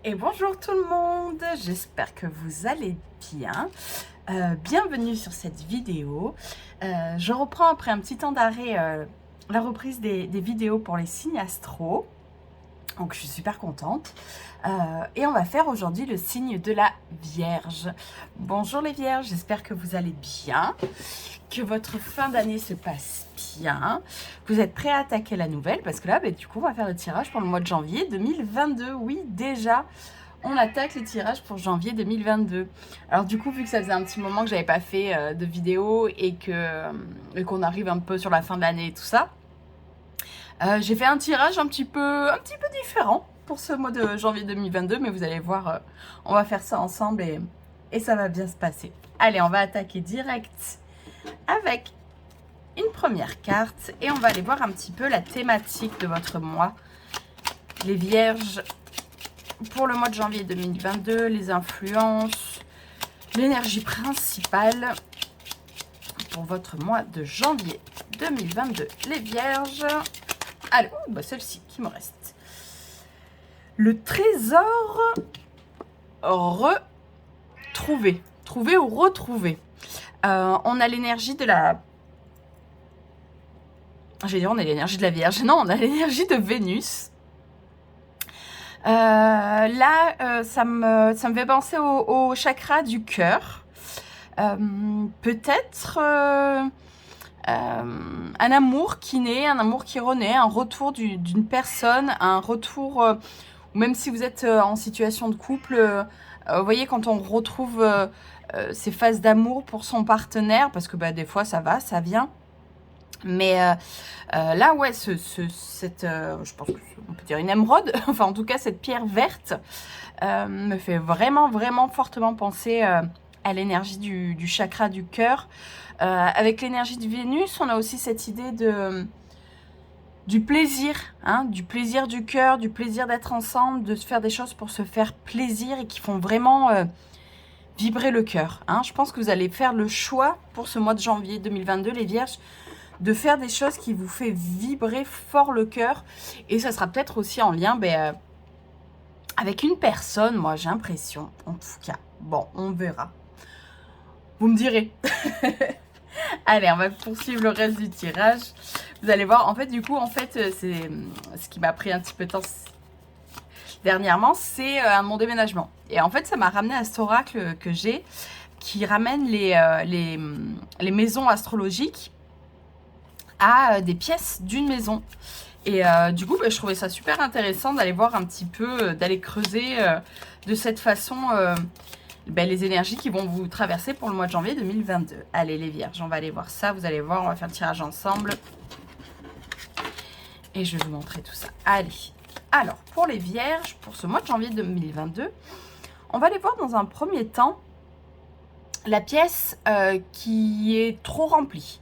Et bonjour tout le monde, j'espère que vous allez bien. Bienvenue sur cette vidéo. Je reprends après un petit temps d'arrêt la reprise des vidéos pour les signes astro. Donc je suis super contente. Et on va faire aujourd'hui le signe de la Vierge. Bonjour les Vierges, j'espère que vous allez bien, que votre fin d'année se passe bien. Vous êtes prêts à attaquer la nouvelle parce que là, du coup, on va faire le tirage pour le mois de janvier 2022. Oui, déjà, on attaque les tirages pour janvier 2022. Alors du coup, vu que ça faisait un petit moment que j'avais pas fait de vidéo et qu'on arrive un peu sur la fin de l'année et tout ça, j'ai fait un tirage un petit peu différent pour ce mois de janvier 2022, mais vous allez voir, on va faire ça ensemble et ça va bien se passer. Allez, on va attaquer direct avec une première carte et on va aller voir un petit peu la thématique de votre mois. Les Vierges, pour le mois de janvier 2022, les influences, l'énergie principale pour votre mois de janvier 2022. Les Vierges, allez, celle-ci qui me reste. Le trésor retrouvé. Trouvé ou retrouvé. On a l'énergie de la... J'allais dire on a l'énergie de la Vierge. Non, on a l'énergie de Vénus. Là, ça me fait penser au chakra du cœur. Peut-être un amour qui naît, un amour qui renaît, un retour d'une personne, un retour... même si vous êtes en situation de couple, vous voyez, quand on retrouve ces phases d'amour pour son partenaire, parce que des fois ça va, ça vient. Mais là, ouais, je pense qu'on peut dire une émeraude, enfin en tout cas cette pierre verte me fait vraiment, vraiment fortement penser à l'énergie du chakra du cœur. Avec l'énergie de Vénus, on a aussi cette idée du plaisir, hein, du plaisir du cœur, du plaisir d'être ensemble, de se faire des choses pour se faire plaisir et qui font vraiment vibrer le cœur. Hein. Je pense que vous allez faire le choix pour ce mois de janvier 2022, les Vierges, de faire des choses qui vous fait vibrer fort le cœur. Et ça sera peut-être aussi en lien avec une personne, moi j'ai l'impression, en tout cas. Bon, on verra. Vous me direz. Allez, on va poursuivre le reste du tirage. Vous allez voir, en fait, du coup, c'est ce qui m'a pris un petit peu de temps dernièrement, c'est mon déménagement. Et en fait, ça m'a ramené à cet oracle que j'ai, qui ramène les maisons astrologiques à des pièces d'une maison. Et du coup, je trouvais ça super intéressant d'aller voir un petit peu, d'aller creuser de cette façon les énergies qui vont vous traverser pour le mois de janvier 2022. Allez les Vierges, on va aller voir ça. Vous allez voir, on va faire le tirage ensemble. Et je vais vous montrer tout ça. Allez, alors pour les Vierges, pour ce mois de janvier 2022, on va aller voir dans un premier temps la pièce qui est trop remplie.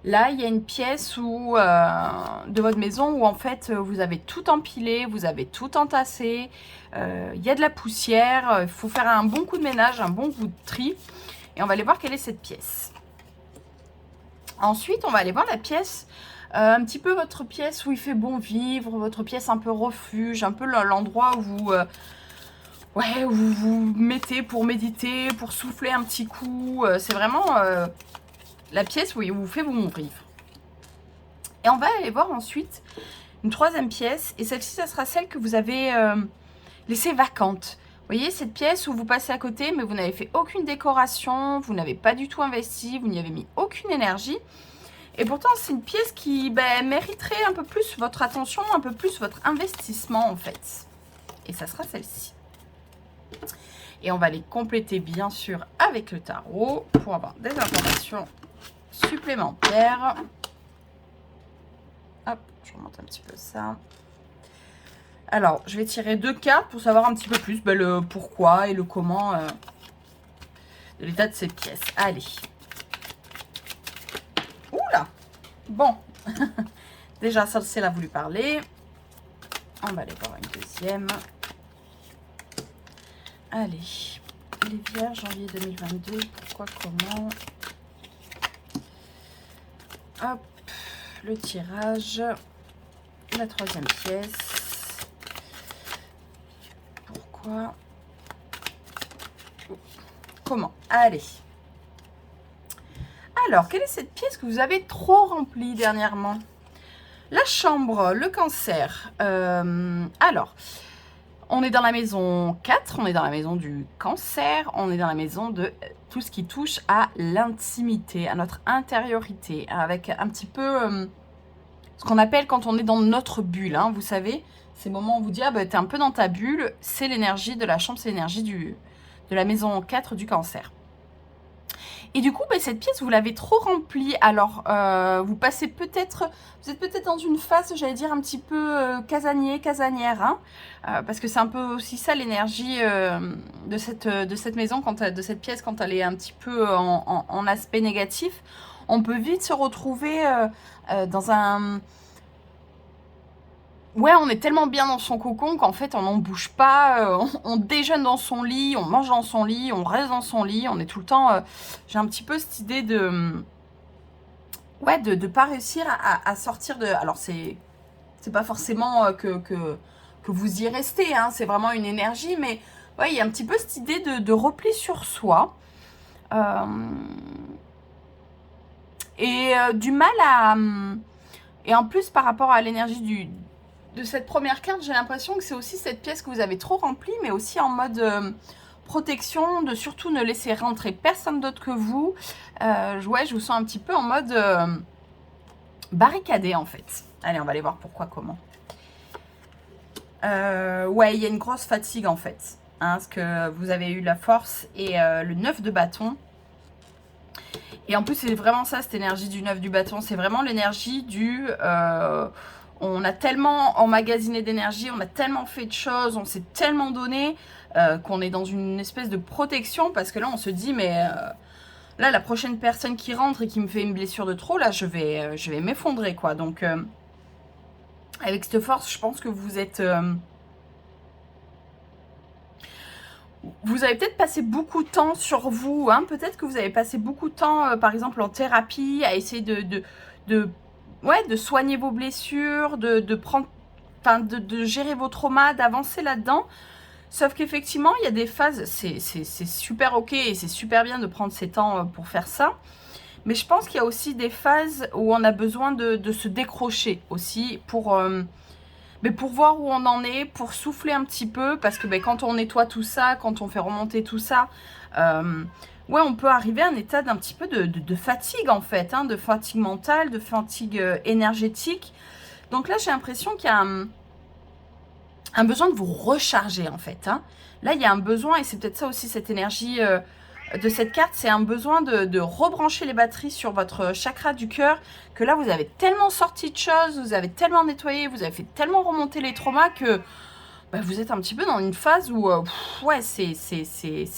Là, il y a une pièce de votre maison où en fait vous avez tout empilé, vous avez tout entassé, il y a de la poussière, il faut faire un bon coup de ménage, un bon coup de tri. Et on va aller voir quelle est cette pièce. Ensuite, on va aller voir la pièce, un petit peu votre pièce où il fait bon vivre, votre pièce un peu refuge, un peu l'endroit où où vous vous mettez pour méditer, pour souffler un petit coup. C'est vraiment... la pièce où il vous fait bon vivre. Et on va aller voir ensuite une troisième pièce. Et celle-ci, ça sera celle que vous avez laissée vacante. Vous voyez, cette pièce où vous passez à côté, mais vous n'avez fait aucune décoration, vous n'avez pas du tout investi, vous n'y avez mis aucune énergie. Et pourtant, c'est une pièce qui mériterait un peu plus votre attention, un peu plus votre investissement, en fait. Et ça sera celle-ci. Et on va les compléter, bien sûr, avec le tarot pour avoir des informations supplémentaires. Hop, je remonte un petit peu ça. Alors, je vais tirer 2 cartes pour savoir un petit peu plus le pourquoi et le comment de l'état de cette pièce. Allez. Oula. Bon. Déjà, celle-ci, elle a voulu parler. On va aller voir une deuxième. Allez. Les Vierges, janvier 2022. Pourquoi, comment? Hop, le tirage, la troisième pièce. Quoi? Comment? Allez. Alors, quelle est cette pièce que vous avez trop remplie dernièrement? La chambre, le cancer. Alors, on est dans la maison 4, on est dans la maison du cancer, on est dans la maison de tout ce qui touche à l'intimité, à notre intériorité, avec un petit peu ce qu'on appelle quand on est dans notre bulle, hein, vous savez, ces moments où on vous dit, ah bah, t'es un peu dans ta bulle, c'est l'énergie de la chambre, c'est l'énergie de la maison 4 du cancer. Et du coup, bah, cette pièce, vous l'avez trop remplie. Alors, vous passez peut-être, vous êtes peut-être dans une phase, j'allais dire, un petit peu casanier, casanière, hein, parce que c'est un peu aussi ça l'énergie de cette maison, de cette pièce, quand elle est un petit peu en aspect négatif. On peut vite se retrouver dans un... Ouais, on est tellement bien dans son cocon qu'en fait, on n'en bouge pas. On déjeune dans son lit, on mange dans son lit, on reste dans son lit. On est tout le temps... j'ai un petit peu cette idée de... Ouais, de pas réussir à sortir de... Alors, c'est pas forcément que vous y restez, hein, c'est vraiment une énergie, mais ouais, il y a un petit peu cette idée de repli sur soi. Et du mal à... Et en plus, par rapport à l'énergie de cette première carte, j'ai l'impression que c'est aussi cette pièce que vous avez trop remplie, mais aussi en mode protection, de surtout ne laisser rentrer personne d'autre que vous. Ouais, je vous sens un petit peu en mode barricadé, en fait. Allez, on va aller voir pourquoi, comment. Ouais, il y a une grosse fatigue, en fait. Hein, parce que vous avez eu la force et le 9 de bâton. Et en plus, c'est vraiment ça, cette énergie du 9 du bâton. C'est vraiment l'énergie du... on a tellement emmagasiné d'énergie, on a tellement fait de choses, on s'est tellement donné qu'on est dans une espèce de protection. Parce que là, on se dit, mais là, la prochaine personne qui rentre et qui me fait une blessure de trop, là, je vais m'effondrer, quoi. Donc, avec cette force, je pense que vous êtes... vous avez peut-être passé beaucoup de temps sur vous, hein. Peut-être que vous avez passé beaucoup de temps, par exemple, en thérapie, à essayer de soigner vos blessures, de prendre, enfin, de gérer vos traumas, d'avancer là-dedans. Sauf qu'effectivement, il y a des phases, c'est super ok et c'est super bien de prendre ces temps pour faire ça. Mais je pense qu'il y a aussi des phases où on a besoin de se décrocher aussi mais pour voir où on en est, pour souffler un petit peu, parce que quand on nettoie tout ça, quand on fait remonter tout ça, ouais, on peut arriver à un état d'un petit peu de fatigue en fait, hein, de fatigue mentale, de fatigue énergétique. Donc là, j'ai l'impression qu'il y a un besoin de vous recharger en fait. Hein. Là, il y a un besoin, et c'est peut-être ça aussi cette énergie de cette carte, c'est un besoin de rebrancher les batteries sur votre chakra du cœur, que là, vous avez tellement sorti de choses, vous avez tellement nettoyé, vous avez fait tellement remonter les traumas que vous êtes un petit peu dans une phase où, ouais, c'est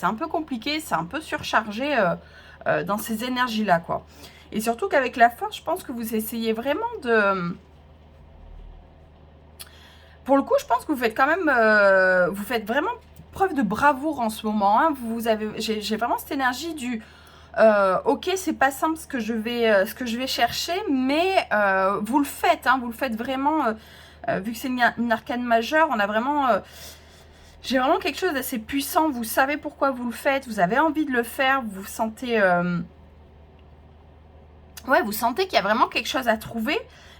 un peu compliqué, c'est un peu surchargé dans ces énergies-là, quoi. Et surtout qu'avec la force, je pense que vous essayez vraiment de... Pour le coup, je pense que vous faites quand même... vous faites vraiment preuve de bravoure en ce moment. Hein. J'ai vraiment cette énergie du... ok, c'est pas simple ce que je vais chercher, mais vous le faites. Hein, vous le faites vraiment... vu que c'est une arcane majeure, on a vraiment... j'ai vraiment quelque chose d'assez puissant. Vous savez pourquoi vous le faites. Vous avez envie de le faire. Vous sentez... ouais, vous sentez qu'il y a vraiment quelque chose à trouver.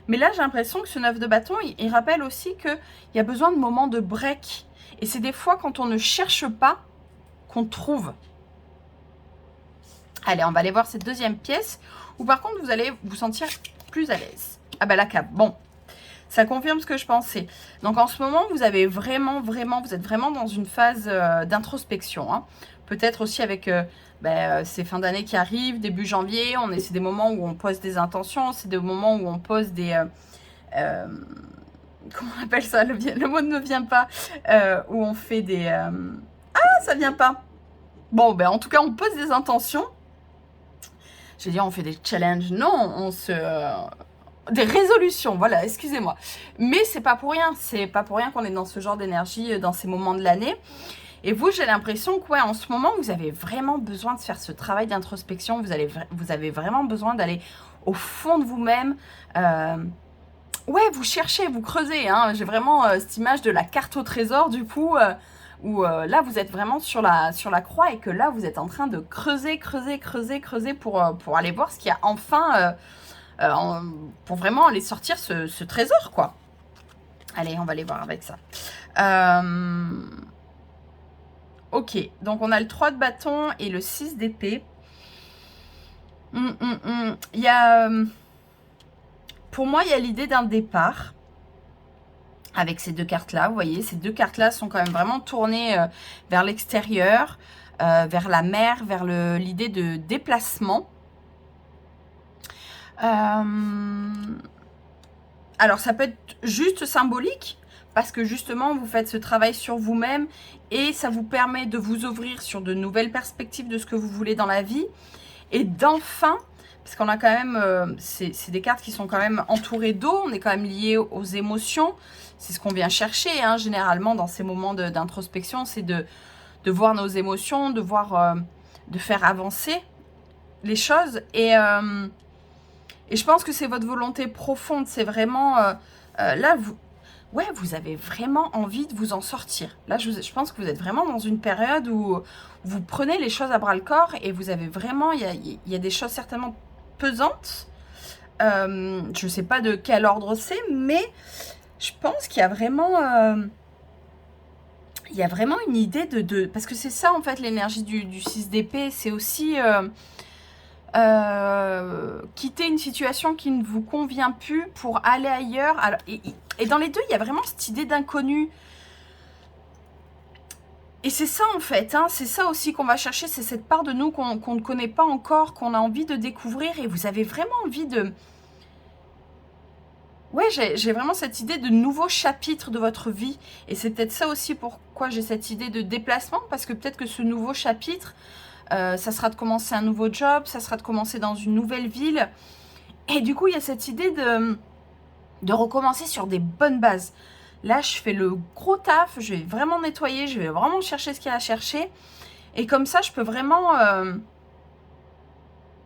Mais là, j'ai l'impression que ce 9 de bâton, il rappelle aussi qu'il y a besoin de moments de break. Et c'est des fois quand on ne cherche pas qu'on trouve. Allez, on va aller voir cette deuxième pièce. Où par contre, vous allez vous sentir plus à l'aise. Ah bah la cape, bon. Ça confirme ce que je pensais. Donc en ce moment, vous avez vous êtes vraiment dans une phase d'introspection. Hein. Peut-être aussi avec ces fins d'année qui arrivent, début janvier. C'est des moments où on pose des intentions. C'est des moments où on pose des... comment on appelle ça, le mot ne vient pas. Où on fait des... ah, ça vient pas. Bon, en tout cas, on pose des intentions. Je vais dire, on fait des challenges. Non, on se... des résolutions, voilà, excusez-moi. Mais c'est pas pour rien. C'est pas pour rien qu'on est dans ce genre d'énergie dans ces moments de l'année. Et vous, j'ai l'impression que, ouais, en ce moment, vous avez vraiment besoin de faire ce travail d'introspection. Vous avez vraiment besoin d'aller au fond de vous-même. Ouais, vous cherchez, vous creusez. Hein. J'ai vraiment cette image de la carte au trésor, du coup, où là, vous êtes vraiment sur la croix et que là, vous êtes en train de creuser pour aller voir ce qu'il y a enfin, pour vraiment aller sortir ce trésor, quoi. Allez, on va aller voir avec ça. Ok, donc on a le 3 de bâton et le 6 d'épée. Il y a... pour moi, il y a l'idée d'un départ. Avec ces deux cartes-là, vous voyez, ces deux cartes-là sont quand même vraiment tournées vers l'extérieur, vers la mer, vers l'idée de déplacement. Alors, ça peut être juste symbolique, parce que justement, vous faites ce travail sur vous-même et ça vous permet de vous ouvrir sur de nouvelles perspectives de ce que vous voulez dans la vie. Et d'enfin, parce qu'on a quand même, c'est des cartes qui sont quand même entourées d'eau, on est quand même lié aux émotions. C'est ce qu'on vient chercher, hein, généralement, dans ces moments d'introspection, c'est de voir nos émotions, de faire avancer les choses. Et je pense que c'est votre volonté profonde, c'est vraiment... là, vous avez vraiment envie de vous en sortir. Là, je pense que vous êtes vraiment dans une période où vous prenez les choses à bras-le-corps et vous avez vraiment... Il y a des choses certainement pesantes. Je ne sais pas de quel ordre c'est, mais... je pense qu'il y a vraiment une idée parce que c'est ça, en fait, l'énergie du 6 d'épée. C'est aussi quitter une situation qui ne vous convient plus pour aller ailleurs. Alors, et dans les deux, il y a vraiment cette idée d'inconnu. Et c'est ça, en fait, hein, c'est ça aussi qu'on va chercher. C'est cette part de nous qu'on ne connaît pas encore, qu'on a envie de découvrir. Et vous avez vraiment envie de... ouais, j'ai vraiment cette idée de nouveau chapitre de votre vie. Et c'est peut-être ça aussi pourquoi j'ai cette idée de déplacement. Parce que peut-être que ce nouveau chapitre, ça sera de commencer un nouveau job, ça sera de commencer dans une nouvelle ville. Et du coup, il y a cette idée de recommencer sur des bonnes bases. Là, je fais le gros taf, je vais vraiment nettoyer, je vais vraiment chercher ce qu'il y a à chercher. Et comme ça, je peux vraiment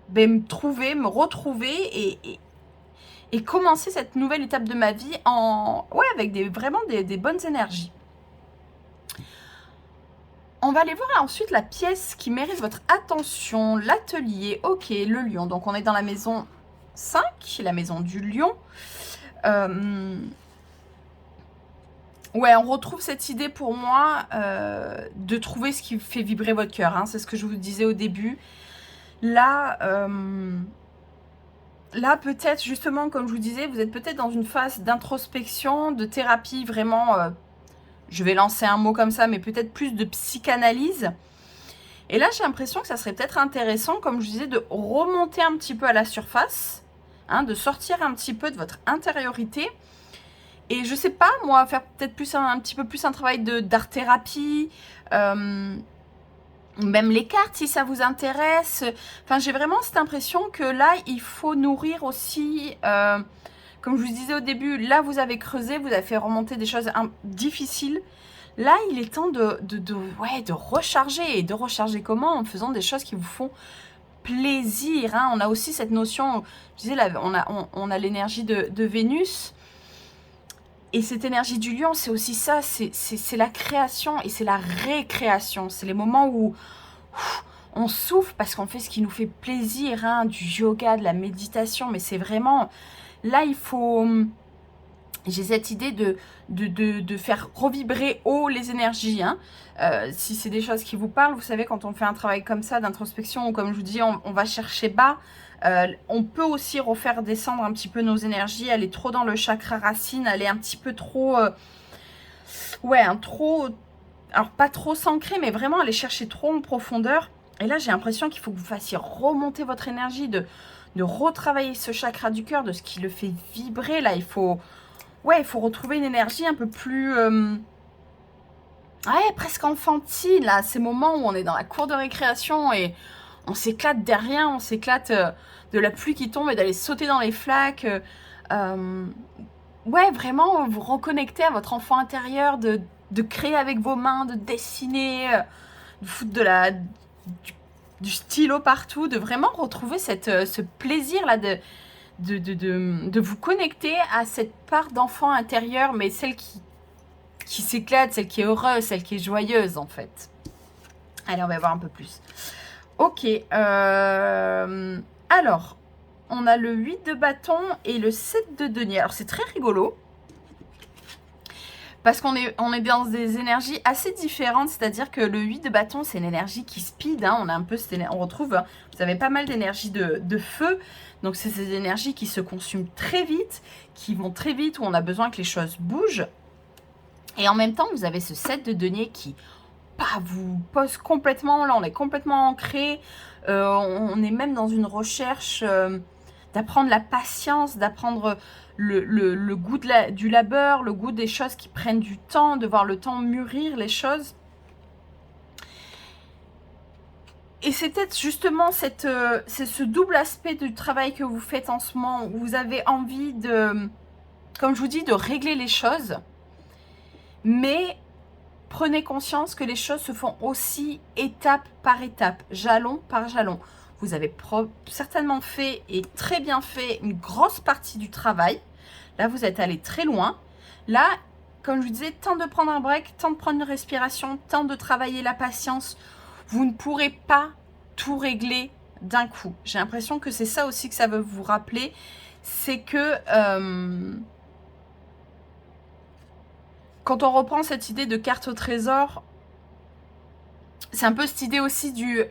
me retrouver et commencer cette nouvelle étape de ma vie avec vraiment des bonnes énergies. On va aller voir ensuite la pièce qui mérite votre attention, l'atelier. Ok, le lion. Donc, on est dans la maison 5, la maison du lion. Ouais, on retrouve cette idée pour moi de trouver ce qui fait vibrer votre cœur. Hein. C'est ce que je vous disais au début. Là... là, peut-être, justement, comme je vous disais, vous êtes peut-être dans une phase d'introspection, de thérapie, vraiment, je vais lancer un mot comme ça, mais peut-être plus de psychanalyse. Et là, j'ai l'impression que ça serait peut-être intéressant, comme je disais, de remonter un petit peu à la surface, hein, de sortir un petit peu de votre intériorité. Et je sais pas, moi, faire peut-être un petit peu plus un travail d'art-thérapie, même les cartes, si ça vous intéresse. Enfin, j'ai vraiment cette impression que là, il faut nourrir aussi... comme je vous disais au début, là, vous avez creusé, vous avez fait remonter des choses difficiles. Là, il est temps de recharger. Et de recharger comment? En faisant des choses qui vous font plaisir. Hein. On a aussi cette notion... Je disais, là, on a l'énergie de Vénus. Et cette énergie du lion, c'est aussi ça, c'est la création et c'est la récréation. C'est les moments où on souffle parce qu'on fait ce qui nous fait plaisir, hein, du yoga, de la méditation. Mais c'est vraiment... là, il faut... j'ai cette idée de faire revibrer haut les énergies. Hein. Si c'est des choses qui vous parlent, vous savez, quand on fait un travail comme ça, d'introspection, ou comme je vous dis, on va chercher bas, on peut aussi refaire descendre un petit peu nos énergies, aller trop dans le chakra racine, aller un petit peu trop... alors, pas trop s'ancrer, mais vraiment aller chercher trop en profondeur. Et là, j'ai l'impression qu'il faut que vous fassiez remonter votre énergie, de retravailler ce chakra du cœur, de ce qui le fait vibrer. Là, il faut retrouver une énergie un peu plus... presque enfantine, là. Ces moments où on est dans la cour de récréation et on s'éclate derrière, on s'éclate de la pluie qui tombe et d'aller sauter dans les flaques. Vraiment vous reconnecter à votre enfant intérieur, de créer avec vos mains, de dessiner, de foutre du stylo partout, de vraiment retrouver ce plaisir-là de vous connecter à cette part d'enfant intérieur, mais celle qui qui s'éclate, celle qui est heureuse, celle qui est joyeuse, en fait. Allez, on va voir un peu plus. Ok. Alors, on a le 8 de bâton et le 7 de denier. Alors, c'est très rigolo. Parce qu'on est dans des énergies assez différentes. C'est-à-dire que le 8 de bâton, c'est une énergie qui speed. Hein, on a un peu on retrouve, hein, vous avez pas mal d'énergie de feu. Donc, c'est ces énergies qui se consument très vite, qui vont très vite, où on a besoin que les choses bougent. Et en même temps, vous avez ce 7 de denier qui vous pose complètement. Là, on est complètement ancré. On est même dans une recherche d'apprendre la patience, d'apprendre le goût du labeur, le goût des choses qui prennent du temps, de voir le temps mûrir les choses. Et c'est peut-être justement c'est ce double aspect du travail que vous faites en ce moment, où vous avez envie de, comme je vous dis, de régler les choses. Mais prenez conscience que les choses se font aussi étape par étape, jalon par jalon. Vous avez certainement fait et très bien fait une grosse partie du travail. Là, vous êtes allé très loin. Là, comme je vous disais, temps de prendre un break, temps de prendre une respiration, temps de travailler la patience. Vous ne pourrez pas tout régler d'un coup. J'ai l'impression que c'est ça aussi que ça veut vous rappeler. C'est que quand on reprend cette idée de carte au trésor, c'est un peu cette idée aussi du...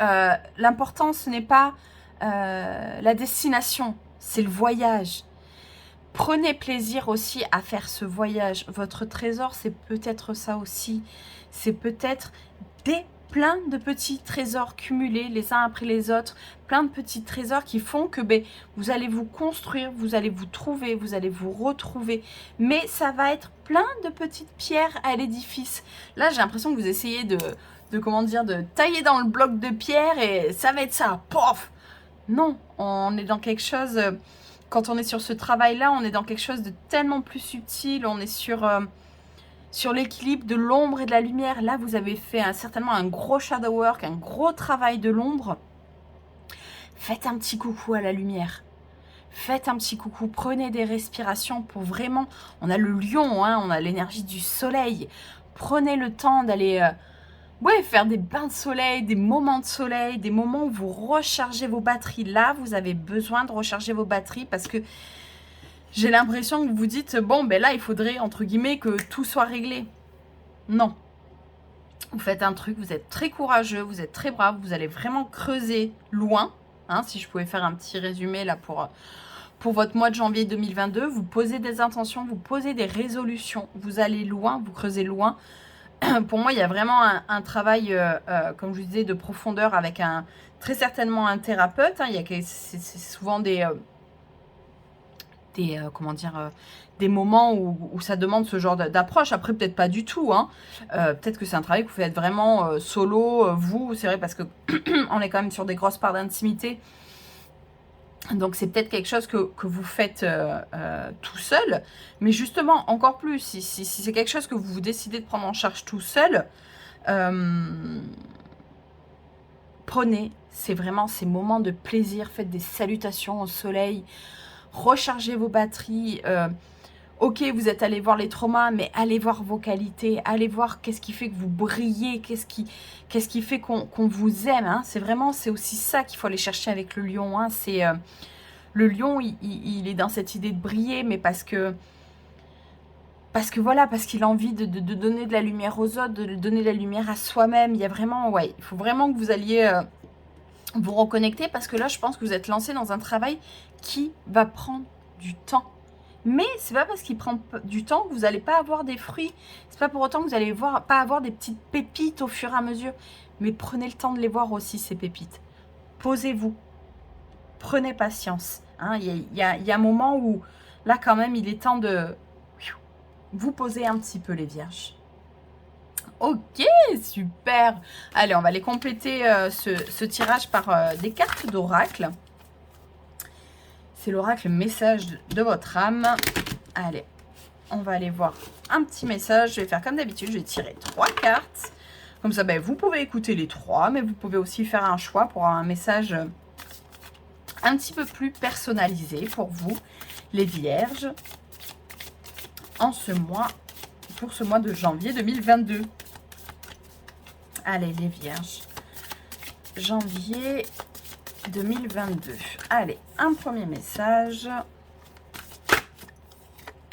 l'important, ce n'est pas la destination, c'est le voyage. Prenez plaisir aussi à faire ce voyage. Votre trésor, c'est peut-être ça aussi. C'est peut-être plein de petits trésors cumulés les uns après les autres. Plein de petits trésors qui font que vous allez vous construire, vous allez vous trouver, vous allez vous retrouver. Mais ça va être plein de petites pierres à l'édifice. Là, j'ai l'impression que vous essayez de tailler dans le bloc de pierre et ça va être ça. Pof! Non, on est dans quelque chose... Quand on est sur ce travail-là, on est dans quelque chose de tellement plus subtil. On est sur l'équilibre de l'ombre et de la lumière. Là, vous avez fait certainement un gros shadow work, un gros travail de l'ombre. Faites un petit coucou à la lumière. Faites un petit coucou. Prenez des respirations pour vraiment... On a le lion, hein, on a l'énergie du soleil. Prenez le temps d'aller... faire des bains de soleil, des moments de soleil, des moments où vous rechargez vos batteries. Là, vous avez besoin de recharger vos batteries parce que j'ai l'impression que vous vous dites, là, il faudrait, entre guillemets, que tout soit réglé. Non. Vous faites un truc, vous êtes très courageux, vous êtes très brave, vous allez vraiment creuser loin. Hein, si je pouvais faire un petit résumé là pour votre mois de janvier 2022, vous posez des intentions, vous posez des résolutions, vous allez loin, vous creusez loin. Pour moi, il y a vraiment un travail, comme je vous disais, de profondeur avec très certainement un thérapeute. Hein. C'est souvent des moments où ça demande ce genre d'approche. Après, peut-être pas du tout. Hein. Peut-être que c'est un travail que vous faites vraiment solo, vous. C'est vrai parce que on est quand même sur des grosses parts d'intimité. Donc, c'est peut-être quelque chose que vous faites tout seul. Mais justement, encore plus, si c'est quelque chose que vous décidez de prendre en charge tout seul, prenez, c'est vraiment ces moments de plaisir. Faites des salutations au soleil. Rechargez vos batteries. Ok, vous êtes allé voir les traumas, mais allez voir vos qualités. Allez voir qu'est-ce qui fait que vous brillez. Qu'est-ce qui fait qu'on vous aime. Hein. C'est aussi ça qu'il faut aller chercher avec le lion. Hein. Le lion, il est dans cette idée de briller, mais parce qu'il a envie de donner de la lumière aux autres, de donner de la lumière à soi-même. Il y a vraiment, il faut vraiment que vous alliez vous reconnecter, parce que là, je pense que vous êtes lancé dans un travail qui va prendre du temps. Mais c'est pas parce qu'il prend du temps que vous n'allez pas avoir des fruits. C'est pas pour autant que vous allez pas avoir des petites pépites au fur et à mesure. Mais prenez le temps de les voir aussi, ces pépites. Posez-vous. Prenez patience. Hein. Il y a un moment où, là, quand même, il est temps de vous poser un petit peu, les vierges. Ok, super. Allez, on va aller compléter ce tirage par des cartes d'oracle. C'est l'oracle message de votre âme. Allez, on va aller voir un petit message. Je vais faire comme d'habitude, je vais tirer 3 cartes. Comme ça, vous pouvez écouter les 3, mais vous pouvez aussi faire un choix pour avoir un message un petit peu plus personnalisé pour vous, les vierges, en ce mois pour ce mois de janvier 2022. Allez, les vierges. Janvier 2022. Allez, un premier message.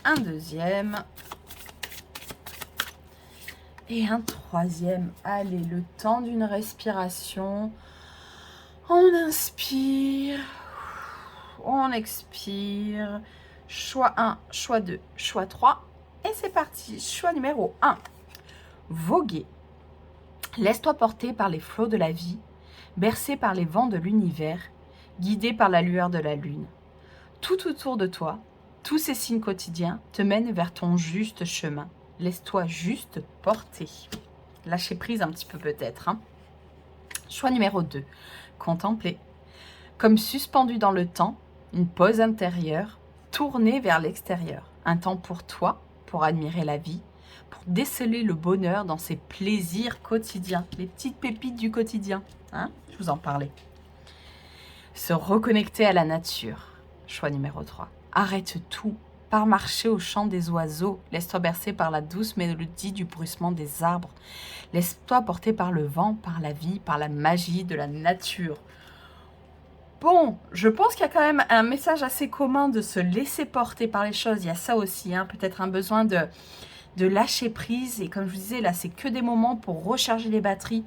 Un deuxième. Et un troisième. Allez, le temps d'une respiration. On inspire. On expire. Choix 1, choix 2, choix 3. Et c'est parti. Choix numéro 1. Voguer. Laisse-toi porter par les flots de la vie, bercé par les vents de l'univers, guidé par la lueur de la lune. Tout autour de toi, tous ces signes quotidiens te mènent vers ton juste chemin. Laisse-toi juste porter. Lâcher prise un petit peu peut-être. Hein. Choix numéro 2. Contempler. Comme suspendu dans le temps, une pause intérieure, tournée vers l'extérieur. Un temps pour toi, pour admirer la vie, pour déceler le bonheur dans ses plaisirs quotidiens. Les petites pépites du quotidien. Hein, je vous en parlais. Se reconnecter à la nature. Choix numéro 3. Arrête tout. Pars marcher au chant des oiseaux. Laisse-toi bercer par la douce mélodie du bruissement des arbres. Laisse-toi porter par le vent, par la vie, par la magie de la nature. Bon, je pense qu'il y a quand même un message assez commun de se laisser porter par les choses. Il y a ça aussi, hein, peut-être un besoin de lâcher prise. Et comme je vous disais, là, c'est que des moments pour recharger les batteries,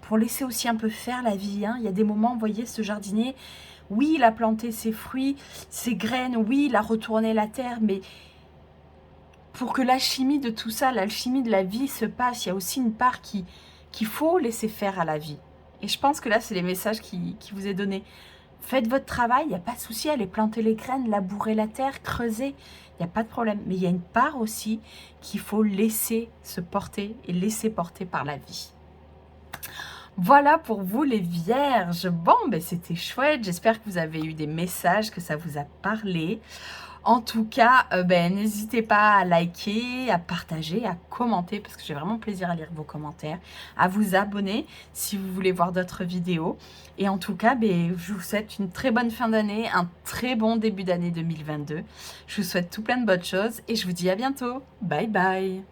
pour laisser aussi un peu faire la vie. Hein. Il y a des moments, vous voyez, ce jardinier, oui, il a planté ses fruits, ses graines, oui, il a retourné la terre, mais pour que l'alchimie de tout ça, l'alchimie de la vie se passe, il y a aussi une part qu'il faut laisser faire à la vie. Et je pense que là, c'est les messages qui vous est donné. Faites votre travail, il n'y a pas de souci, allez planter les graines, labourer la terre, creuser, il n'y a pas de problème. Mais il y a une part aussi qu'il faut laisser se porter et laisser porter par la vie. Voilà pour vous les vierges. Bon, ben c'était chouette, j'espère que vous avez eu des messages, que ça vous a parlé. En tout cas, n'hésitez pas à liker, à partager, à commenter, parce que j'ai vraiment plaisir à lire vos commentaires, à vous abonner si vous voulez voir d'autres vidéos. Et en tout cas, je vous souhaite une très bonne fin d'année, un très bon début d'année 2022. Je vous souhaite tout plein de bonnes choses et je vous dis à bientôt. Bye bye.